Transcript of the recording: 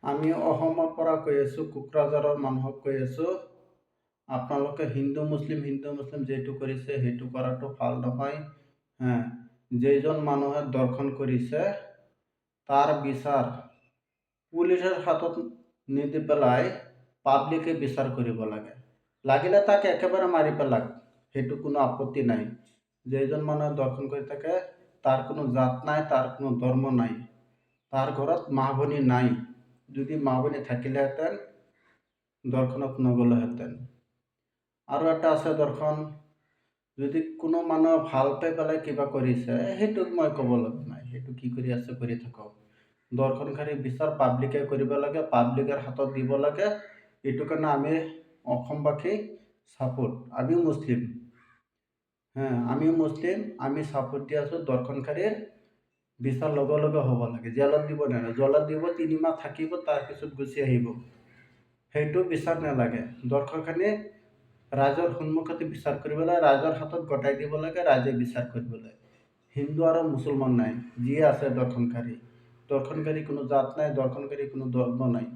আমি অসমৰ পৰা কৈ আছোঁ, কোকৰাঝাৰৰ মানুহক কৈ আছোঁ, আপোনালোকে হিন্দু মুছলিম যিটো কৰিছে সেইটো কৰাটো ভাল নহয়। যেইজন মানুহে দৰ্শন কৰিছে তাৰ বিচাৰ পুলিচৰ হাতত নিদি পেলাই পাব্লিকে বিচাৰ কৰিব লাগে। লাগিলে তাক একেবাৰে মাৰি পেলাক, সেইটো কোনো আপত্তি নাই। যেইজন মানুহে দৰ্শন কৰি থাকে তাৰ কোনো জাত নাই, তাৰ কোনো ধৰ্ম নাই, তাৰ ঘৰত মা ভনী নাই। যদি মা ভনী থাকিলেহেঁতেন দৰ্শনত নগ'লেহেঁতেন। আৰু এটা আছে দৰ্শন, যদি কোনো মানুহে ভাল পাই পেলাই কিবা কৰিছে সেইটোক মই ক'ব লগা নাই, সেইটো কি কৰি আছে কৰি থাকক। দৰ্শনকাৰী বিচাৰ পাব্লিকে কৰিব লাগে, পাব্লিকৰ হাতত দিব লাগে। এইটো কাৰণে আমি অসমবাসী ছাপোৰ্ট, আমিও মুছলিম, আমি ছাপোৰ্ট দি আছোঁ। দৰ্শনকাৰীৰ বিচাৰ লগে লগে হ'ব লাগে, জেলত দিব নালাগে। জেলত দিব 3 মাহ থাকিব, তাৰপিছত গুচি আহিব, সেইটো বিচাৰ নালাগে। দৰ্শনকাৰী ৰাইজৰ সন্মুখতে বিচাৰ কৰিব লাগে, ৰাইজৰ হাতত গতাই দিব লাগে, ৰাইজে বিচাৰ কৰিব লাগে। হিন্দু আৰু মুছলমান নাই, যিয়ে আছে দৰ্শনকাৰী কোনো জাত নাই, দৰ্শনকাৰী কোনো ধৰ্ম নাই।